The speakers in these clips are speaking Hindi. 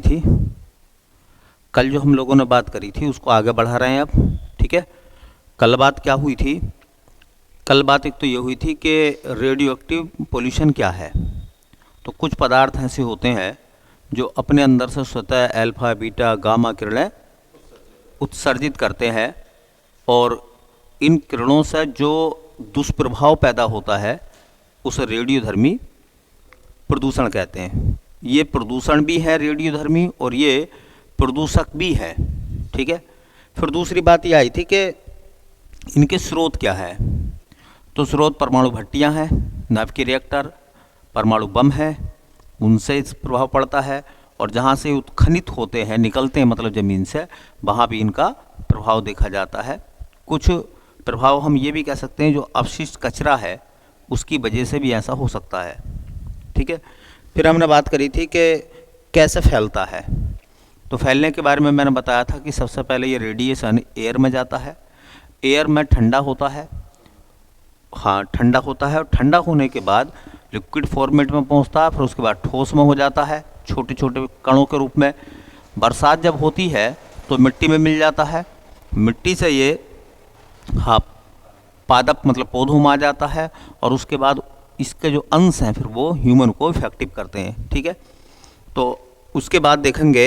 थी कल जो हम लोगों ने बात करी थी उसको आगे बढ़ा रहे हैं अब। ठीक है, कल बात क्या हुई थी? कल बात एक तो ये हुई थी कि रेडियो एक्टिव पोल्यूशन क्या है। तो कुछ पदार्थ ऐसे होते हैं जो अपने अंदर से स्वतः अल्फा बीटा गामा किरणें उत्सर्जित करते हैं, और इन किरणों से जो दुष्प्रभाव पैदा होता है उसे रेडियोधर्मी प्रदूषण कहते हैं। ये प्रदूषण भी है रेडियोधर्मी और ये प्रदूषक भी है। ठीक है, फिर दूसरी बात ये आई थी कि इनके स्रोत क्या है। तो स्रोत परमाणु भट्टियाँ हैं, नाभिकीय रिएक्टर, परमाणु बम है, उनसे इस प्रभाव पड़ता है। और जहाँ से उत्खनित होते हैं, निकलते हैं मतलब ज़मीन से, वहाँ भी इनका प्रभाव देखा जाता है। कुछ प्रभाव हम ये भी कह सकते हैं जो अपशिष्ट कचरा है उसकी वजह से भी ऐसा हो सकता है। ठीक है, फिर हमने बात करी थी कि कैसे फैलता है। तो फैलने के बारे में मैंने बताया था कि सबसे पहले ये रेडिएशन एयर में जाता है, एयर में ठंडा होता है, हाँ ठंडा होता है, और ठंडा होने के बाद लिक्विड फॉर्मेट में पहुंचता है, फिर उसके बाद ठोस में हो जाता है छोटे छोटे कणों के रूप में। बरसात जब होती है तो मिट्टी में मिल जाता है, मिट्टी से ये हाँ पादप मतलब पौधों में आ जाता है, और उसके बाद इसके जो अंश हैं फिर वो ह्यूमन को इफेक्टिव करते हैं। ठीक है, तो उसके बाद देखेंगे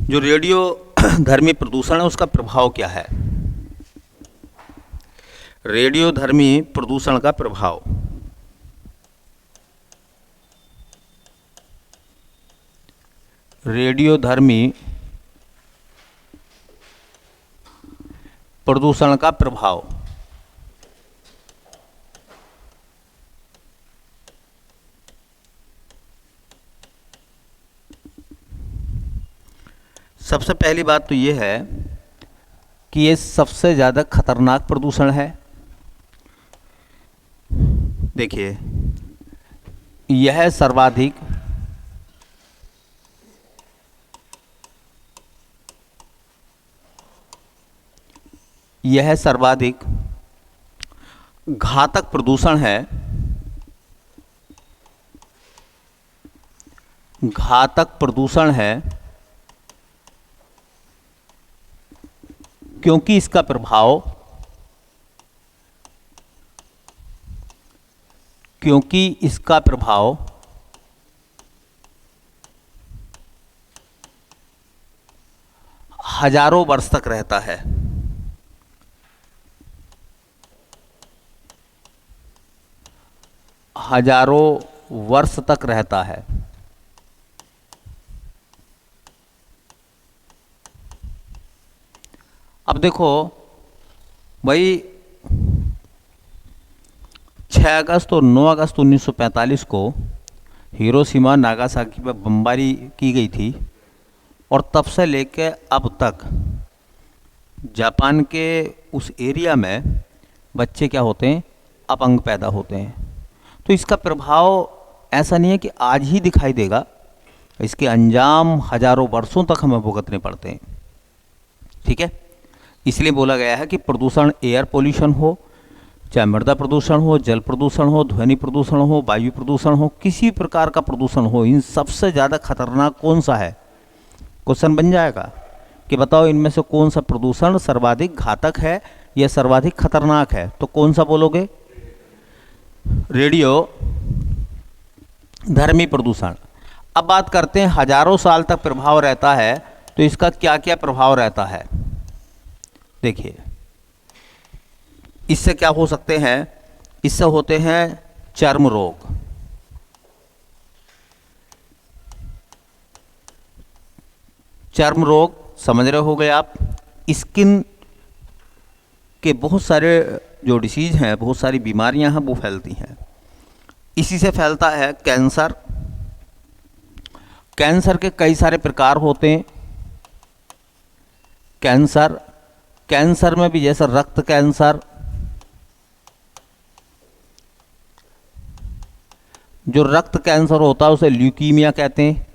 जो रेडियो धर्मी प्रदूषण है उसका प्रभाव क्या है। रेडियोधर्मी प्रदूषण का प्रभाव। रेडियोधर्मी प्रदूषण का प्रभाव। सबसे पहली बात तो ये है कि ये सबसे ज़्यादा खतरनाक प्रदूषण है। देखिए, यह सर्वाधिक घातक प्रदूषण है। घातक प्रदूषण है क्योंकि इसका प्रभाव हजारों वर्ष तक रहता है। हजारों वर्ष तक रहता है। अब देखो भाई, 6 अगस्त और 9 अगस्त 1945 को हिरोशिमा नागासाकी पर बमबारी की गई थी, और तब से लेकर अब तक जापान के उस एरिया में बच्चे क्या होते हैं, अपंग पैदा होते हैं। तो इसका प्रभाव ऐसा नहीं है कि आज ही दिखाई देगा, इसके अंजाम हजारों वर्षों तक हमें भुगतने पड़ते हैं। ठीक है, इसलिए बोला गया है कि प्रदूषण एयर पोल्यूशन हो, चाहे मृदा प्रदूषण हो, जल प्रदूषण हो, ध्वनि प्रदूषण हो, वायु प्रदूषण हो, किसी प्रकार का प्रदूषण हो, इन सबसे ज़्यादा खतरनाक कौन सा है। क्वेश्चन बन जाएगा कि बताओ इनमें से कौन सा प्रदूषण सर्वाधिक घातक है या सर्वाधिक खतरनाक है। तो कौन सा बोलोगे? रेडियो धर्मी प्रदूषण। अब बात करते हैं हजारों साल तक प्रभाव रहता है, तो इसका क्या क्या प्रभाव रहता है। देखिए, इससे क्या हो सकते हैं? इससे होते हैं चर्म रोग, चर्म रोग समझ रहे हो गए आप। स्किन के बहुत सारे जो डिसीज हैं, बहुत सारी बीमारियां हैं वो फैलती हैं। इसी से फैलता है कैंसर। कैंसर के कई सारे प्रकार होते हैं। कैंसर में भी जैसा रक्त कैंसर, जो रक्त कैंसर होता है उसे ल्यूकीमिया कहते हैं,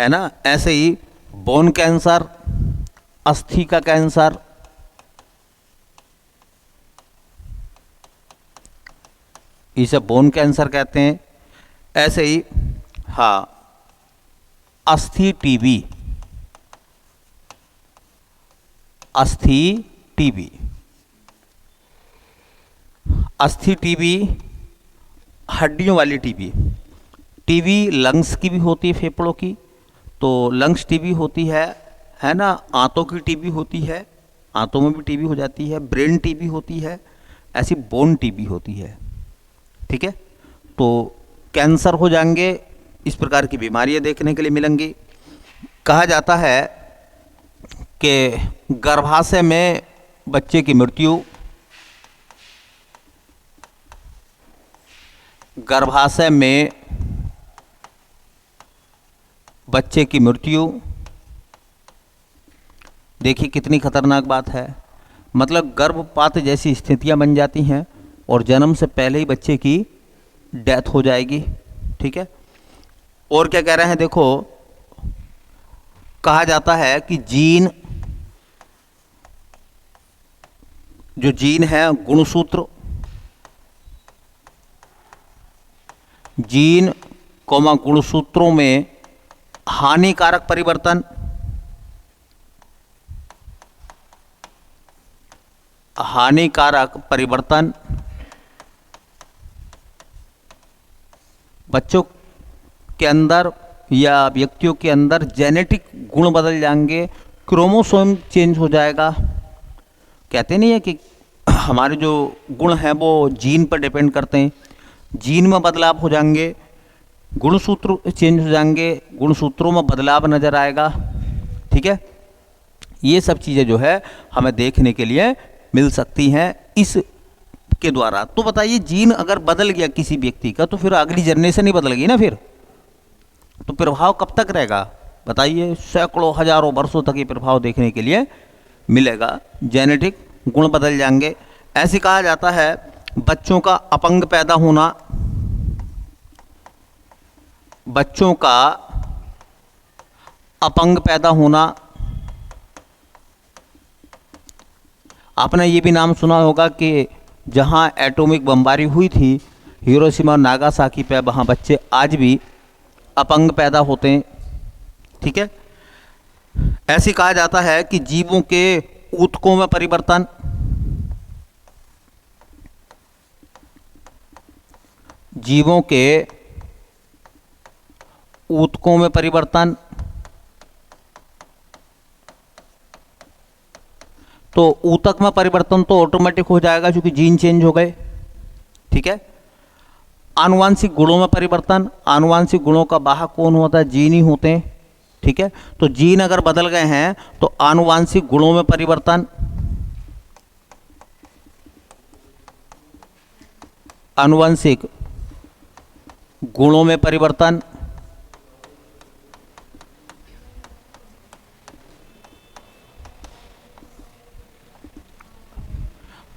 है ना। ऐसे ही बोन कैंसर, अस्थि का कैंसर, इसे बोन कैंसर कहते हैं। ऐसे ही हाँ अस्थि टीबी, अस्थि टीबी, अस्थि टीबी, हड्डियों वाली टीबी। टीबी लंग्स की भी होती है, फेफड़ों की, तो लंग्स टीबी होती है ना। आंतों की टीबी होती है, आंतों में भी टीबी हो जाती है। ब्रेन टीबी होती है, ऐसी बोन टीबी होती है। ठीक है, तो कैंसर हो जाएंगे, इस प्रकार की बीमारियां देखने के लिए मिलेंगी। कहा जाता है कि गर्भाशय में बच्चे की मृत्यु, गर्भाशय में बच्चे की मृत्यु, देखिए कितनी खतरनाक बात है। मतलब गर्भपात जैसी स्थितियां बन जाती हैं और जन्म से पहले ही बच्चे की डेथ हो जाएगी। ठीक है, और क्या कह रहे हैं, देखो कहा जाता है कि जीन, जो जीन है गुणसूत्र, जीन कोमा गुणसूत्रों में हानिकारक परिवर्तन, हानिकारक परिवर्तन बच्चों के अंदर या व्यक्तियों के अंदर जेनेटिक गुण बदल जाएंगे, क्रोमोसोम चेंज हो जाएगा। कहते नहीं है कि हमारे जो गुण हैं वो जीन पर डिपेंड करते हैं, जीन में बदलाव हो जाएंगे, गुणसूत्र चेंज हो जाएंगे, गुणसूत्रों में बदलाव नजर आएगा। ठीक है, ये सब चीज़ें जो है हमें देखने के लिए मिल सकती हैं इस के द्वारा। तो बताइए, जीन अगर बदल गया किसी व्यक्ति का तो फिर अगली जनरेशन ही बदल गई ना, फिर तो प्रभाव कब तक रहेगा बताइए? सैकड़ों हजारों वर्षों तक ये प्रभाव देखने के लिए मिलेगा। जेनेटिक गुण बदल जाएंगे। ऐसे कहा जाता है बच्चों का अपंग पैदा होना, बच्चों का अपंग पैदा होना। आपने ये भी नाम सुना होगा कि जहां एटॉमिक बमबारी हुई थी हिरोशिमा और नागासाकी पे, वहां बच्चे आज भी अपंग पैदा होते हैं। ठीक है, ऐसे कहा जाता है कि जीवों के ऊतकों में परिवर्तन, जीवों के ऊतकों में परिवर्तन, तो ऊतक में परिवर्तन तो ऑटोमेटिक हो जाएगा क्योंकि जीन चेंज हो गए। ठीक है, आनुवांशिक गुणों में परिवर्तन, आनुवांशिक गुणों का वाहक कौन होता है? जीन ही होते हैं। ठीक है, तो जीन अगर बदल गए हैं तो आनुवांशिक गुणों में परिवर्तन, आनुवांशिक गुणों में परिवर्तन,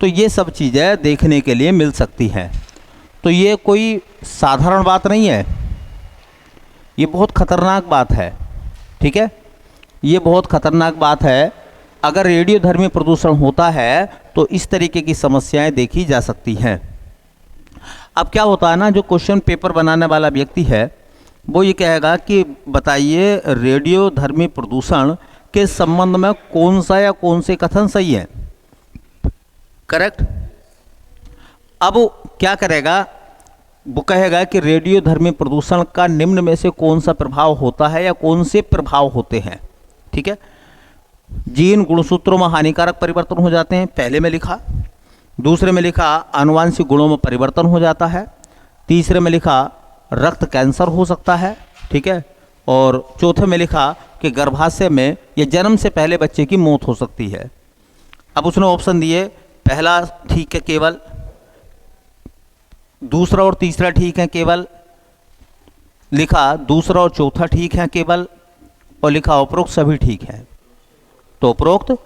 तो ये सब चीज़ें देखने के लिए मिल सकती हैं। तो ये कोई साधारण बात नहीं है, ये बहुत खतरनाक बात है। ठीक है, ये बहुत खतरनाक बात है। अगर रेडियोधर्मी प्रदूषण होता है तो इस तरीके की समस्याएं देखी जा सकती हैं। अब क्या होता है ना, जो क्वेश्चन पेपर बनाने वाला व्यक्ति है वो ये कहेगा कि बताइए रेडियोधर्मी प्रदूषण के संबंध में कौन सा या कौन से कथन सही है। करेक्ट। अब वो क्या करेगा, वो कहेगा कि रेडियोधर्मी प्रदूषण का निम्न में से कौन सा प्रभाव होता है या कौन से प्रभाव होते हैं। ठीक है, जीन गुणसूत्रों में हानिकारक परिवर्तन हो जाते हैं, पहले में लिखा। दूसरे में लिखा आनुवांशिक गुणों में परिवर्तन हो जाता है। तीसरे में लिखा रक्त कैंसर हो सकता है। ठीक है, और चौथे में लिखा कि गर्भाशय में या जन्म से पहले बच्चे की मौत हो सकती है। अब उसने ऑप्शन दिए, पहला ठीक है केवल, दूसरा और तीसरा ठीक है केवल, लिखा दूसरा और चौथा ठीक है केवल, और लिखा उपरोक्त सभी ठीक है। तो उपरोक्त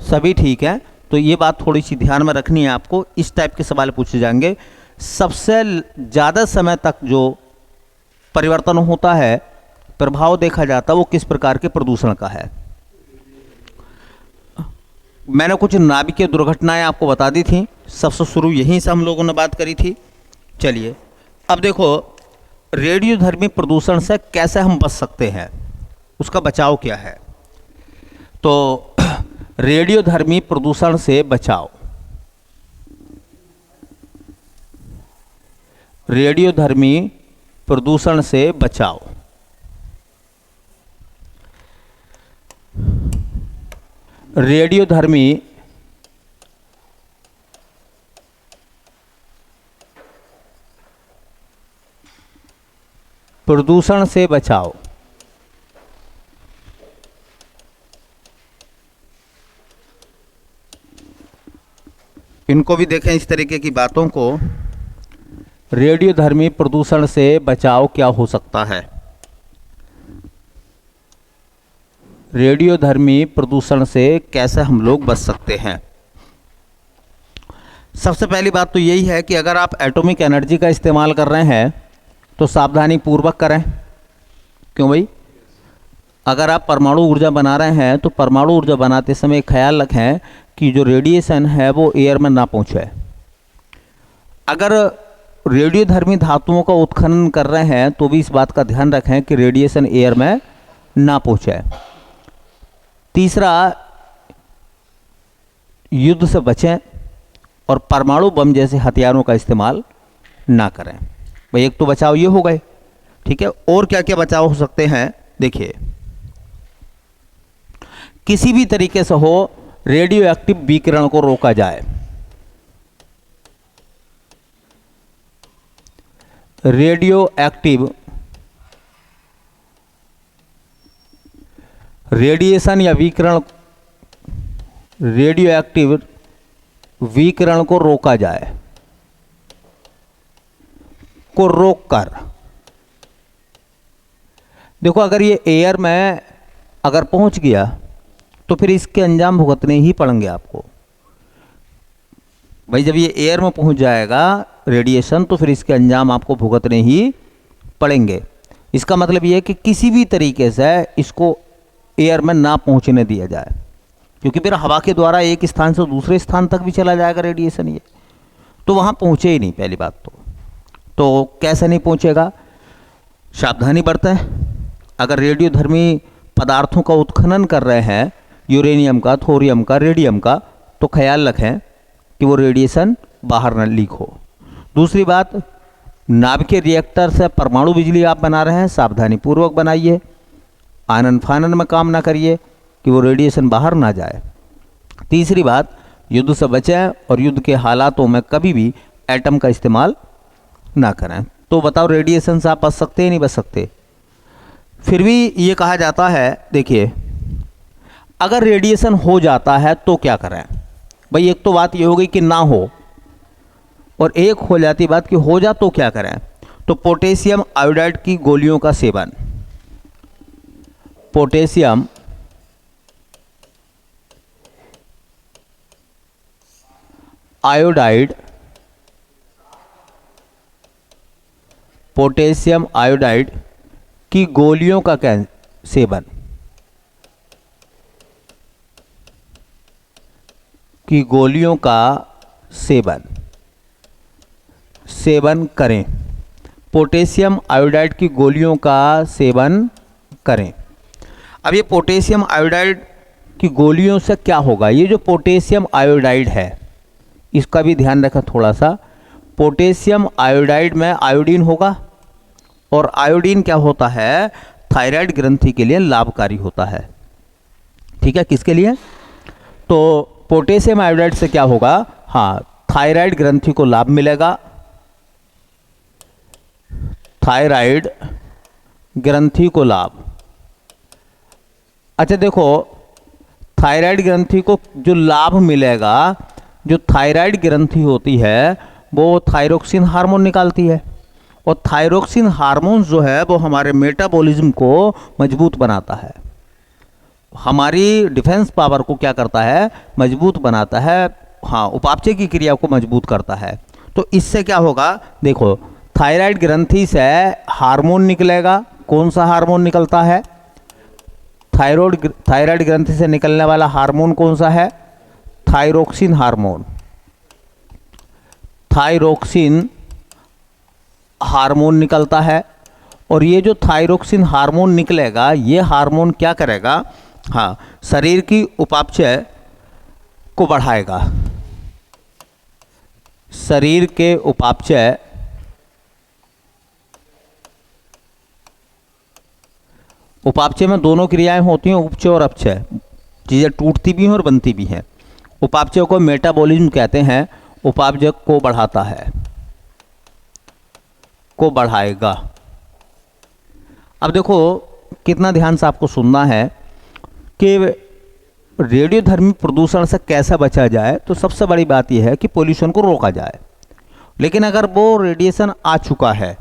सभी ठीक है। तो ये बात थोड़ी सी ध्यान में रखनी है आपको, इस टाइप के सवाल पूछे जाएंगे। सबसे ज़्यादा समय तक जो परिवर्तन होता है, प्रभाव देखा जाता है, वो किस प्रकार के प्रदूषण का है। मैंने कुछ नाभिकीय दुर्घटनाएं आपको बता दी थी, सबसे शुरू यहीं से हम लोगों ने बात करी थी। चलिए अब देखो रेडियोधर्मी प्रदूषण से कैसे हम बच सकते हैं। उसका बचाव क्या है। तो रेडियोधर्मी प्रदूषण से बचाव, रेडियोधर्मी प्रदूषण से बचाव। रेडियोधर्मी प्रदूषण से बचाव। इनको भी देखें इस तरीके की बातों को। रेडियोधर्मी प्रदूषण से बचाव क्या हो सकता है। रेडियोधर्मी प्रदूषण से कैसे हम लोग बच सकते हैं। सबसे पहली बात तो यही है कि अगर आप एटॉमिक एनर्जी का इस्तेमाल कर रहे हैं तो सावधानी पूर्वक करें। क्यों भाई, अगर आप परमाणु ऊर्जा बना रहे हैं तो परमाणु ऊर्जा बनाते समय ख्याल रखें कि जो रेडिएशन है वो एयर में ना पहुंचे। अगर रेडियोधर्मी धातुओं का उत्खनन कर रहे हैं तो भी इस बात का ध्यान रखें कि रेडिएशन एयर में ना पहुंचे। तीसरा, युद्ध से बचें और परमाणु बम जैसे हथियारों का इस्तेमाल ना करें। भाई एक तो बचाव ये हो गए, ठीक है। और क्या क्या बचाव हो सकते हैं, देखिए। किसी भी तरीके से हो रेडियो एक्टिव विकिरण को रोका जाए। रेडियो एक्टिव रेडिएशन या विकिरण, रेडियो एक्टिव विकिरण को रोका जाए, को रोककर। देखो अगर ये एयर में अगर पहुंच गया तो फिर इसके अंजाम भुगतने ही पड़ेंगे आपको। भाई जब ये एयर में पहुंच जाएगा रेडिएशन तो फिर इसके अंजाम आपको भुगतने ही पड़ेंगे। इसका मतलब ये है कि किसी भी तरीके से इसको एयर में ना पहुंचने दिया जाए, क्योंकि फिर हवा के द्वारा एक स्थान से दूसरे स्थान तक भी चला जाएगा रेडिएशन, ये तो वहाँ पहुँचे ही नहीं। पहली बात तो कैसे नहीं पहुँचेगा, सावधानी बरतें। अगर रेडियोधर्मी पदार्थों का उत्खनन कर रहे हैं, यूरेनियम का, थोरियम का, रेडियम का, तो ख्याल रखें कि वो रेडिएशन बाहर न लीक हो। दूसरी बात, नाभिकीय रिएक्टर से परमाणु बिजली आप बना रहे हैं, सावधानी पूर्वक बनाइए। आनन फानन में काम ना करिए कि वो रेडिएशन बाहर ना जाए। तीसरी बात, युद्ध से बचें और युद्ध के हालातों में कभी भी एटम का इस्तेमाल ना करें। तो बताओ रेडिएशन से आप बच सकते हैं नहीं बच सकते। फिर भी ये कहा जाता है, देखिए अगर रेडिएशन हो जाता है तो क्या करें। भाई एक तो बात ये हो गई कि ना हो, और एक हो जाती बात कि हो जा तो क्या करें। तो पोटेशियम आयोडाइड की गोलियों का seven, potassium iodide, potassium iodide की गोलियों का सेवन, की गोलियों का सेवन करें। पोटेशियम आयोडाइड की गोलियों का सेवन करें। अब ये पोटेशियम आयोडाइड की गोलियों से क्या होगा, ये जो पोटेशियम आयोडाइड है इसका भी ध्यान रखें थोड़ा सा। पोटेशियम आयोडाइड में आयोडीन होगा, और आयोडीन क्या होता है, थायराइड ग्रंथि के लिए लाभकारी होता है। ठीक है, किसके लिए, तो पोटेशियम आयोडाइड से क्या होगा, हाँ थायराइड ग्रंथि को लाभ मिलेगा। थायराइड ग्रंथि को लाभ। अच्छा देखो, थायराइड ग्रंथि को जो लाभ मिलेगा, जो थायराइड ग्रंथि होती है वो थायरोक्सिन हार्मोन निकालती है, और थायरोक्सिन हार्मोन जो है वो हमारे मेटाबॉलिज्म को मजबूत बनाता है, हमारी डिफेंस पावर को क्या करता है, मजबूत बनाता है। हाँ, उपापचय की क्रिया को मजबूत करता है। तो इससे क्या होगा, देखो थायराइड ग्रंथि से हार्मोन निकलेगा। कौन सा हार्मोन निकलता है, थायराइड ग्रंथि से निकलने वाला हार्मोन कौन सा है, थायरोक्सिन हार्मोन। थायरोक्सिन हार्मोन निकलता है, और ये जो थायरोक्सिन हार्मोन निकलेगा, ये हार्मोन क्या करेगा, हाँ, शरीर की उपापचय को बढ़ाएगा। शरीर के उपापचय में दोनों क्रियाएं होती हैं, उपचय और अपचय। चीज़ें टूटती भी हैं और बनती भी हैं। उपापचय को मेटाबॉलिज्म कहते हैं। उपापचय को बढ़ाता है, को बढ़ाएगा। अब देखो कितना ध्यान से आपको सुनना है कि रेडियोधर्मी प्रदूषण से कैसे बचा जाए। तो सबसे बड़ी बात यह है कि पोल्यूशन को रोका जाए। लेकिन अगर वो रेडिएशन आ चुका है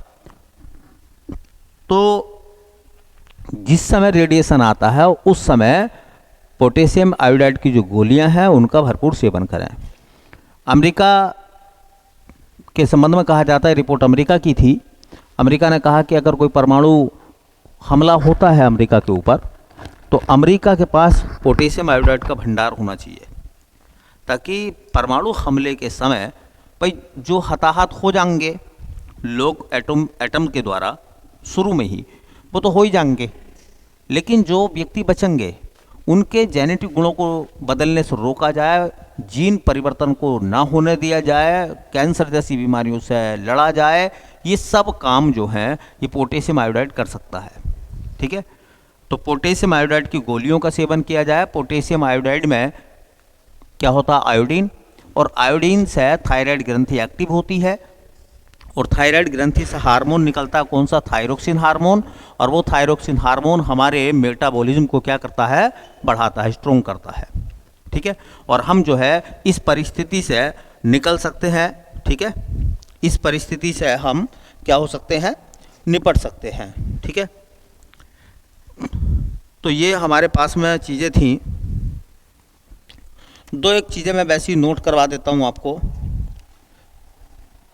तो जिस समय रेडिएशन आता है उस समय पोटेशियम आयोडाइड की जो गोलियां हैं उनका भरपूर सेवन करें। अमेरिका के संबंध में कहा जाता है, रिपोर्ट अमेरिका की थी। अमेरिका ने कहा कि अगर कोई परमाणु हमला होता है अमेरिका के ऊपर, तो अमेरिका के पास पोटेशियम आयोडाइड का भंडार होना चाहिए, ताकि परमाणु हमले के समय भाई जो हताहत हो जाएंगे लोग एटम के द्वारा शुरू में ही, वो तो हो ही जाएंगे, लेकिन जो व्यक्ति बचेंगे उनके जेनेटिक गुणों को बदलने से रोका जाए, जीन परिवर्तन को ना होने दिया जाए, कैंसर जैसी बीमारियों से लड़ा जाए। ये सब काम जो हैं ये पोटेशियम आयोडाइड कर सकता है। ठीक है, तो पोटेशियम आयोडाइड की गोलियों का सेवन किया जाए। पोटेशियम आयोडाइड में क्या होता है, आयोडीन, और आयोडीन से थायराइड ग्रंथि एक्टिव होती है, और थायराइड ग्रंथि से हार्मोन निकलता है, कौन सा, थायरोक्सिन हार्मोन। और वो थायरोक्सिन हार्मोन हमारे मेटाबॉलिज्म को क्या करता है, बढ़ाता है, स्ट्रोंग करता है। ठीक है, और हम जो है इस परिस्थिति से निकल सकते हैं। ठीक है, इस परिस्थिति से हम क्या हो सकते हैं, निपट सकते हैं। ठीक है, तो ये हमारे पास में चीज़ें थी। दो एक चीज़ें मैं वैसे ही नोट करवा देता हूँ आपको,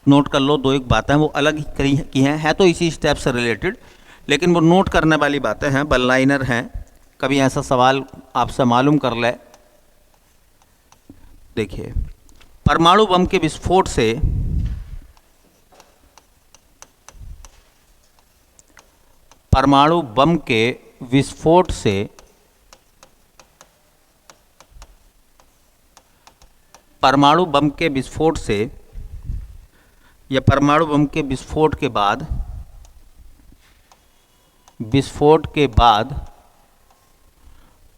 नोट कर लो। दो एक बातें वो अलग ही की हैं, है तो इसी स्टेप से रिलेटेड, लेकिन वो नोट करने वाली बातें हैं, वन लाइनर हैं। कभी ऐसा सवाल आपसे मालूम कर ले। देखिए, परमाणु बम के विस्फोट से परमाणु बम के विस्फोट से परमाणु बम के विस्फोट से या परमाणु बम के विस्फोट के बाद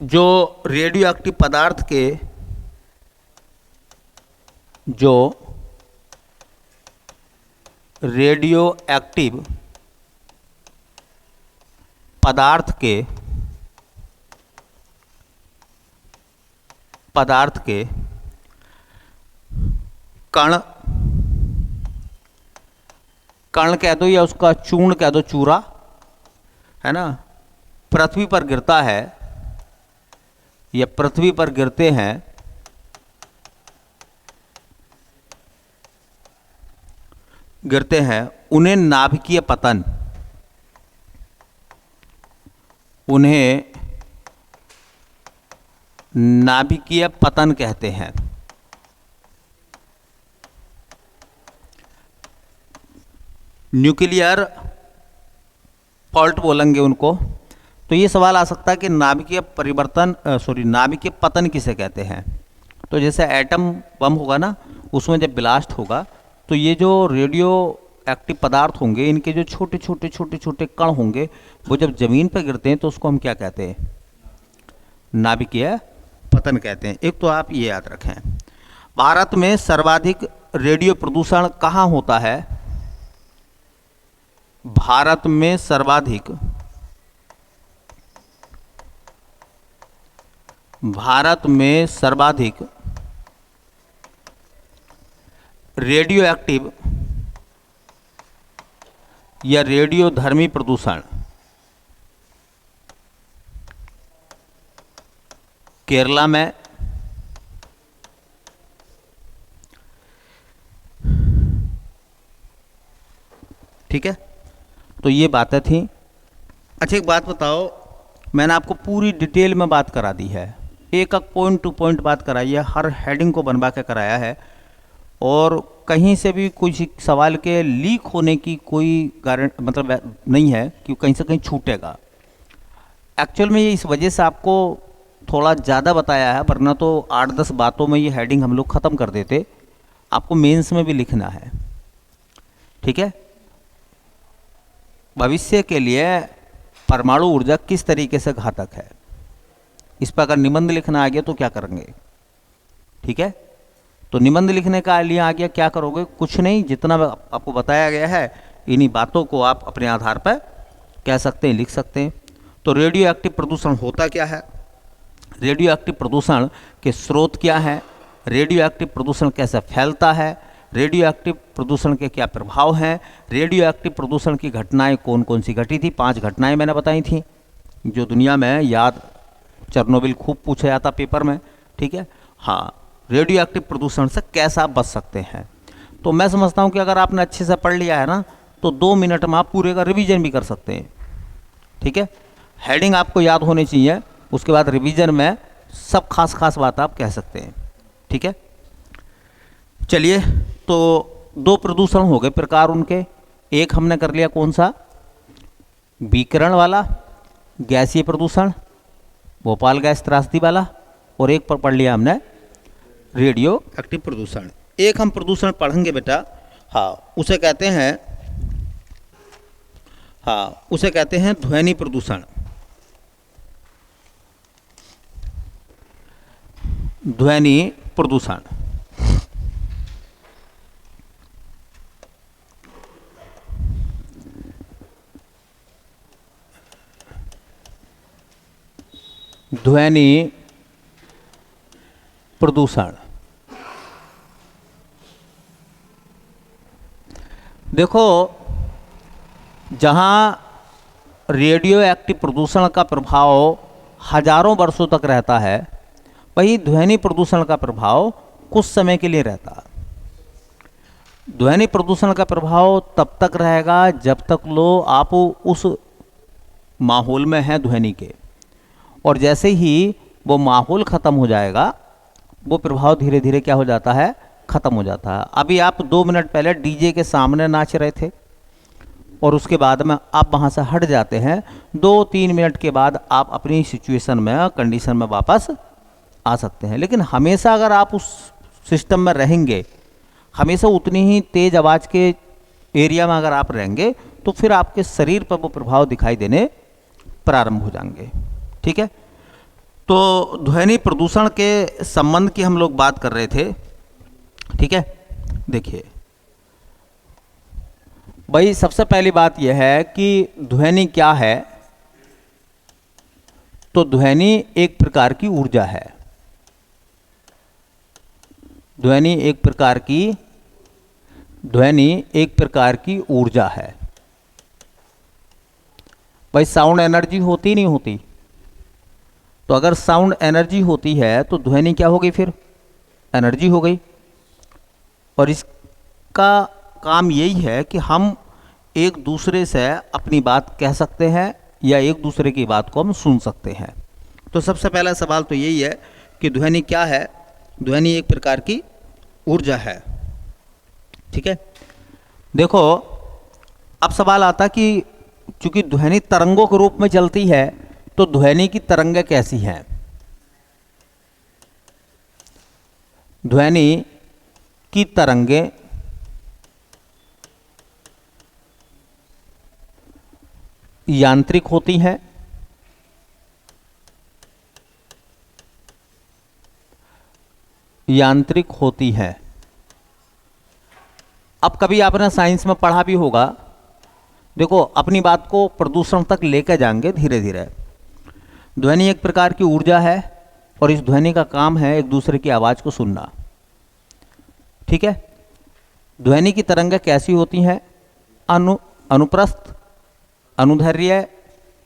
जो रेडियो एक्टिव पदार्थ के पदार्थ के कण कह दो या उसका चूर्ण कह दो, चूरा है ना, पृथ्वी पर गिरता है या पृथ्वी पर गिरते हैं, उन्हें नाभिकीय पतन कहते हैं। न्यूक्लियर फॉल्ट बोलेंगे उनको। तो ये सवाल आ सकता है कि नाभिकीय पतन किसे कहते हैं। तो जैसे एटम बम होगा ना, उसमें जब ब्लास्ट होगा तो ये जो रेडियो एक्टिव पदार्थ होंगे, इनके जो छोटे छोटे कण होंगे, वो जब जमीन पर गिरते हैं तो उसको हम क्या कहते हैं, नाभिकीय पतन कहते हैं। एक तो आप ये याद रखें। भारत में सर्वाधिक रेडियो प्रदूषण कहाँ होता है? भारत में सर्वाधिक रेडियो एक्टिव या रेडियोधर्मी प्रदूषण केरला में, ठीक है। तो ये बातें थी। अच्छा एक बात बताओ, मैंने आपको पूरी डिटेल में बात करा दी है, एक एक पॉइंट टू पॉइंट बात कराई है, हर हेडिंग को बनवा के कराया है, और कहीं से भी कुछ सवाल के लीक होने की कोई गारंटी मतलब नहीं है कि कहीं से कहीं छूटेगा। एक्चुअल में ये इस वजह से आपको थोड़ा ज़्यादा बताया है, वरना तो 8-10 बातों में ये हेडिंग हम लोग ख़त्म कर देते। आपको मेंस में भी लिखना है, ठीक है। भविष्य के लिए परमाणु ऊर्जा किस तरीके से घातक है, इस पर अगर निबंध लिखना आ गया तो क्या करेंगे, ठीक है। तो निबंध लिखने का लिए आ गया, क्या करोगे, कुछ नहीं, जितना आपको बताया गया है इन्हीं बातों को आप अपने आधार पर कह सकते हैं, लिख सकते हैं। तो रेडियो एक्टिव प्रदूषण होता क्या है, रेडियो एक्टिव प्रदूषण के स्रोत क्या हैं, रेडियो एक्टिव प्रदूषण कैसे फैलता है, रेडियो एक्टिव प्रदूषण के क्या प्रभाव हैं, रेडियो एक्टिव प्रदूषण की घटनाएं कौन कौन सी घटी थी। 5 घटनाएं मैंने बताई थी जो दुनिया में याद, चेरनोबिल खूब पूछा जाता पेपर में, ठीक है। हाँ, रेडियो एक्टिव प्रदूषण से कैसे आप बच सकते हैं। तो मैं समझता हूँ कि अगर आपने अच्छे से पढ़ लिया है ना, तो 2 मिनट में आप पूरे का रिवीजन भी कर सकते हैं, ठीक है। हेडिंग आपको याद होनी चाहिए, उसके बाद रिवीजन में सब खास खास बात आप कह सकते हैं, ठीक है। चलिए, तो 2 प्रदूषण हो गए प्रकार उनके। एक हमने कर लिया कौन सा, विकिरण वाला गैसीय प्रदूषण, भोपाल गैस त्रासदी वाला, और एक पर पढ़ लिया हमने रेडियो एक्टिव प्रदूषण। एक हम प्रदूषण पढ़ेंगे बेटा, हाँ, उसे कहते हैं, हाँ, उसे कहते हैं ध्वनि प्रदूषण। ध्वनि प्रदूषण, ध्वनि प्रदूषण। देखो, जहां रेडियो एक्टिव प्रदूषण का प्रभाव हजारों वर्षों तक रहता है, वही ध्वनि प्रदूषण का प्रभाव कुछ समय के लिए रहता है। ध्वनि प्रदूषण का प्रभाव तब तक रहेगा जब तक आप उस माहौल में हैं ध्वनि के, और जैसे ही वो माहौल ख़त्म हो जाएगा, वो प्रभाव धीरे धीरे क्या हो जाता है, ख़त्म हो जाता है। अभी आप 2 मिनट पहले डीजे के सामने नाच रहे थे, और उसके बाद में आप वहाँ से हट जाते हैं, 2-3 मिनट के बाद आप अपनी सिचुएशन में, कंडीशन में वापस आ सकते हैं। लेकिन हमेशा अगर आप उस सिस्टम में रहेंगे, हमेशा उतनी ही तेज़ आवाज़ के एरिया में अगर आप रहेंगे, तो फिर आपके शरीर पर वो प्रभाव दिखाई देने प्रारंभ हो जाएंगे, ठीक है। तो ध्वनि प्रदूषण के संबंध की हम लोग बात कर रहे थे, ठीक है। देखिए भाई, सबसे पहली बात यह है कि ध्वनि क्या है। तो ध्वनि एक प्रकार की ऊर्जा है, ध्वनि एक प्रकार की ऊर्जा है। भाई, साउंड एनर्जी होती नहीं होती, तो अगर साउंड एनर्जी होती है तो ध्वनि क्या हो गई, फिर एनर्जी हो गई। और इसका काम यही है कि हम एक दूसरे से अपनी बात कह सकते हैं, या एक दूसरे की बात को हम सुन सकते हैं। तो सबसे पहला सवाल तो यही है कि ध्वनि क्या है। ध्वनि एक प्रकार की ऊर्जा है, ठीक है। देखो, अब सवाल आता कि चूंकि ध्वनि तरंगों के रूप में चलती है, तो ध्वनि की तरंगें कैसी हैं। ध्वनि की तरंगें यांत्रिक होती हैं, यांत्रिक होती है। अब कभी आपने साइंस में पढ़ा भी होगा, देखो अपनी बात को प्रदूषण तक लेकर जाएंगे धीरे धीरे। ध्वनि एक प्रकार की ऊर्जा है, और इस ध्वनि का काम है एक दूसरे की आवाज़ को सुनना, ठीक है। ध्वनि की तरंगें कैसी होती हैं, अनुप्रस्थ, अनुदैर्घ्य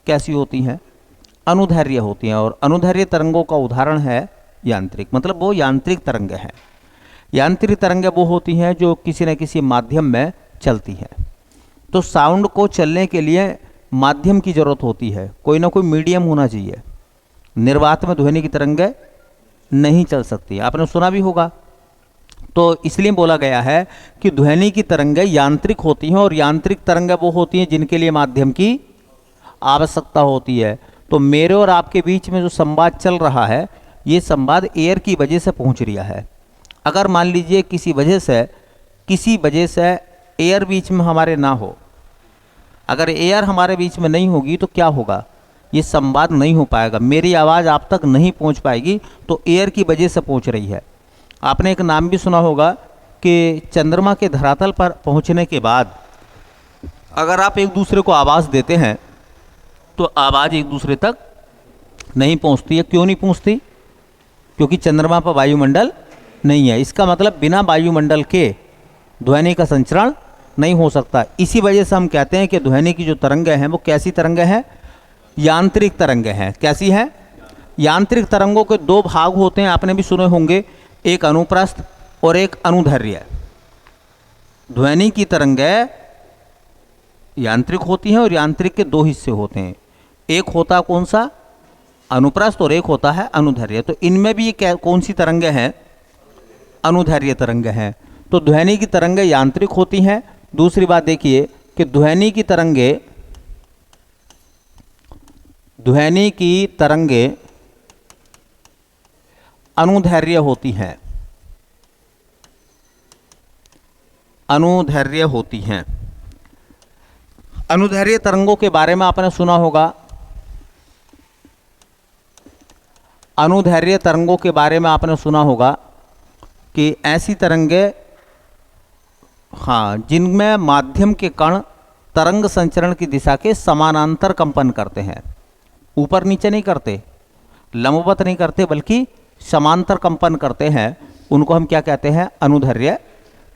कैसी होती हैं, अनुदैर्घ्य होती हैं। और अनुदैर्घ्य तरंगों का उदाहरण है यांत्रिक, मतलब वो यांत्रिक तरंगें हैं। यांत्रिक तरंगें वो होती हैं जो किसी न किसी माध्यम में चलती हैं। तो साउंड को चलने के लिए माध्यम की जरूरत होती है, कोई ना कोई मीडियम होना चाहिए। निर्वात में ध्वनि की तरंगें नहीं चल सकती, आपने सुना भी होगा तो इसलिए बोला गया है कि ध्वनि की तरंगें यांत्रिक होती हैं, और यांत्रिक तरंगें वो होती हैं जिनके लिए माध्यम की आवश्यकता होती है। तो मेरे और आपके बीच में जो संवाद चल रहा है, ये संवाद एयर की वजह से पहुंच रहा है। अगर मान लीजिए किसी वजह से एयर बीच में हमारे ना हो, अगर एयर हमारे बीच में नहीं होगी तो क्या होगा, ये संवाद नहीं हो पाएगा, मेरी आवाज़ आप तक नहीं पहुंच पाएगी। तो एयर की वजह से पहुंच रही है। आपने एक नाम भी सुना होगा कि चंद्रमा के धरातल पर पहुंचने के बाद अगर आप एक दूसरे को आवाज़ देते हैं तो आवाज़ एक दूसरे तक नहीं पहुंचती है। क्यों नहीं पहुंचती? क्योंकि चंद्रमा पर वायुमंडल नहीं है। इसका मतलब बिना वायुमंडल के ध्वनि का संचरण नहीं हो सकता। इसी वजह से हम कहते हैं कि ध्वनि की जो तरंगें हैं वो कैसी तरंगें हैं? यांत्रिक तरंगें हैं। कैसी हैं? यांत्रिक तरंगों के दो भाग होते हैं, आपने भी सुने होंगे, एक अनुप्रस्थ और एक अनुदैर्घ्य। ध्वनि की तरंगें यांत्रिक होती हैं और यांत्रिक के दो हिस्से होते हैं, एक होता कौन सा? अनुप्रस्थ, और एक होता है अनुदैर्घ्य। तो इनमें भी ये कौन सी तरंगें हैं? अनुदैर्घ्य तरंगें हैं। तो ध्वनि की तरंगें यांत्रिक होती हैं। दूसरी बात देखिए कि ध्वनि की तरंगें अनुदैर्घ्य होती हैं, अनुदैर्घ्य होती हैं। अनुदैर्घ्य तरंगों के बारे में आपने सुना होगा। अनुदैर्घ्य तरंगों के बारे में आपने सुना होगा कि ऐसी तरंगें, हाँ, जिनमें माध्यम के कण तरंग संचरण की दिशा के समानांतर कंपन करते हैं, ऊपर नीचे नहीं करते, लंबवत नहीं करते, बल्कि समांतर कंपन करते हैं, उनको हम क्या कहते हैं? अनुदैर्घ्य।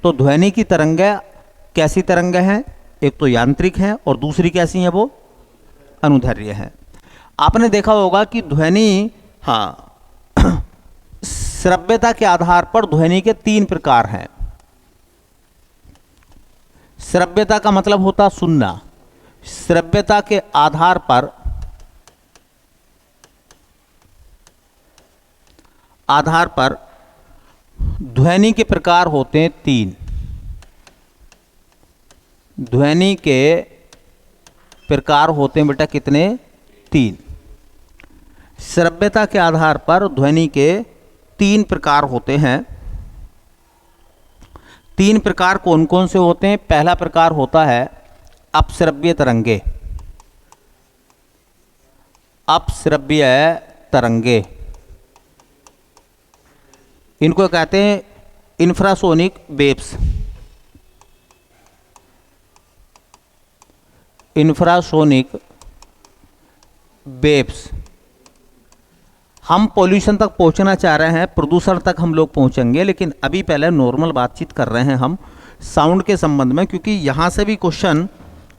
तो ध्वनि की तरंगें कैसी तरंगें हैं? एक तो यांत्रिक हैं और दूसरी कैसी हैं? वो अनुदैर्घ्य हैं। आपने देखा होगा कि ध्वनि, हाँ, श्रव्यता के आधार पर ध्वनि के 3 प्रकार हैं। श्रव्यता का मतलब होता सुनना। श्रव्यता के आधार पर ध्वनि के प्रकार होते हैं 3। ध्वनि के प्रकार होते हैं बेटा कितने? 3। श्रव्यता के आधार पर ध्वनि के 3 प्रकार होते हैं। 3 प्रकार कौन कौन से होते हैं? पहला प्रकार होता है अपश्रव्य तरंगे। अपश्रव्य तरंगे, इनको कहते हैं इंफ्रासोनिक वेव्स। Infrasonic waves. हम पॉल्यूशन तक पहुंचना चाह रहे हैं, प्रदूषण तक हम लोग पहुंचेंगे, लेकिन अभी पहले नॉर्मल बातचीत कर रहे हैं हम साउंड के संबंध में, क्योंकि यहाँ से भी क्वेश्चन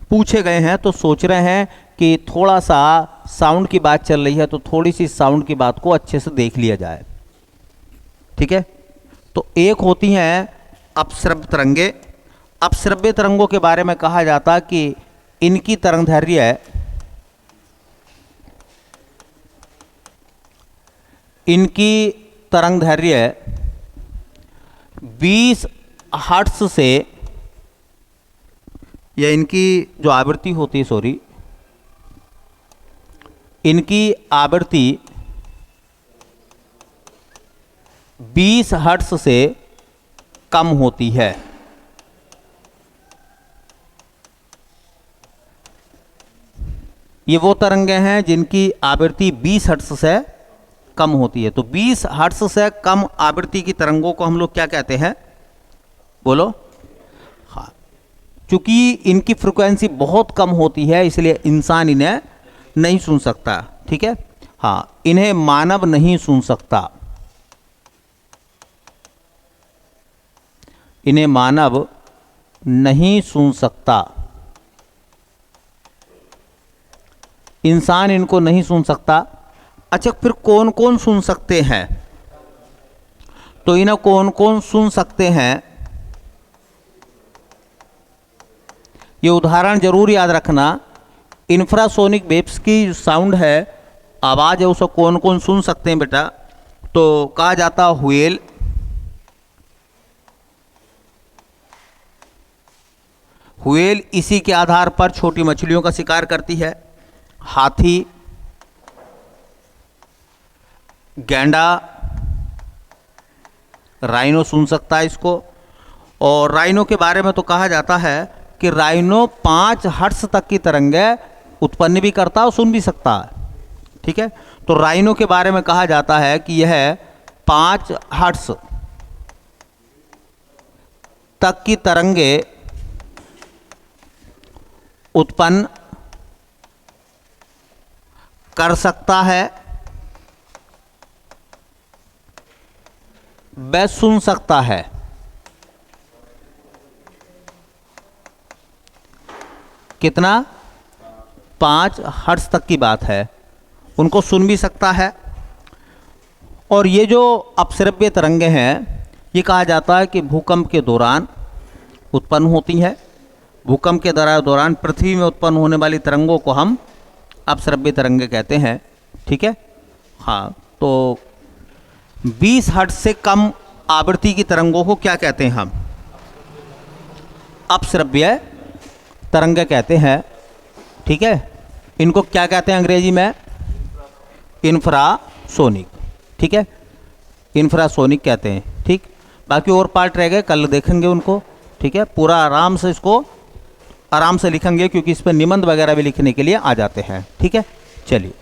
पूछे गए हैं। तो सोच रहे हैं कि थोड़ा सा साउंड की बात चल रही है तो थोड़ी सी साउंड की बात को अच्छे से देख लिया जाए। ठीक है? तो एक होती हैं अपश्रव्य तरंगे। अपश्रव्य तरंगों के बारे में कहा जाता कि इनकी तरंगदैर्घ्य, इनकी तरंगदैर्घ्य 20 हर्ट्ज से, या इनकी जो आवृत्ति होती है, सॉरी, इनकी आवृत्ति 20 हर्ट्ज से कम होती है। ये वो तरंगें हैं जिनकी आवृत्ति 20 हर्ट्ज से कम होती है। तो 20 हर्ट्ज से कम आवृत्ति की तरंगों को हम लोग क्या कहते हैं? बोलो। हाँ, चूंकि इनकी फ्रिक्वेंसी बहुत कम होती है इसलिए इंसान इन्हें नहीं सुन सकता। ठीक है? हाँ, इन्हें मानव नहीं सुन सकता। इन्हें मानव नहीं सुन सकता। इंसान इनको नहीं सुन सकता। अच्छा, फिर कौन कौन सुन सकते हैं? तो इन्हें कौन कौन सुन सकते हैं, ये उदाहरण जरूर याद रखना। इंफ्रासोनिक वेव्स की साउंड है, आवाज़ है, उसे कौन कौन सुन सकते हैं बेटा? तो कहा जाता व्हेल, व्हेल इसी के आधार पर छोटी मछलियों का शिकार करती है। हाथी, गैंडा, राइनो सुन सकता है इसको। और राइनो के बारे में तो कहा जाता है कि राइनो 5 हर्ट्ज तक की तरंगें उत्पन्न भी करता है और सुन भी सकता है। ठीक है, तो राइनो के बारे में कहा जाता है कि यह 5 हर्ट्ज तक की तरंगें उत्पन्न कर सकता है, वह सुन सकता है। कितना? 5 हर्ट्ज तक की बात है, उनको सुन भी सकता है। और ये जो अपश्रव्य तरंगें हैं, ये कहा जाता है कि भूकंप के दौरान उत्पन्न होती हैं। भूकंप के दौरान पृथ्वी में उत्पन्न होने वाली तरंगों को हम अपश्रव्य तरंगें कहते हैं। ठीक है, हाँ। तो 20 हर्ट्ज से कम आवृत्ति की तरंगों को क्या कहते हैं हम? अपश्रव्य तरंगें कहते हैं। ठीक है, इनको क्या कहते हैं अंग्रेजी में? इंफ्रासोनिक। ठीक है, इंफ्रासोनिक कहते हैं। ठीक, बाकी और पार्ट रह गए, कल देखेंगे उनको। ठीक है, पूरा आराम से इसको आराम से लिखेंगे, क्योंकि इस पर निबंध वगैरह भी लिखने के लिए आ जाते हैं। ठीक है, चलिए।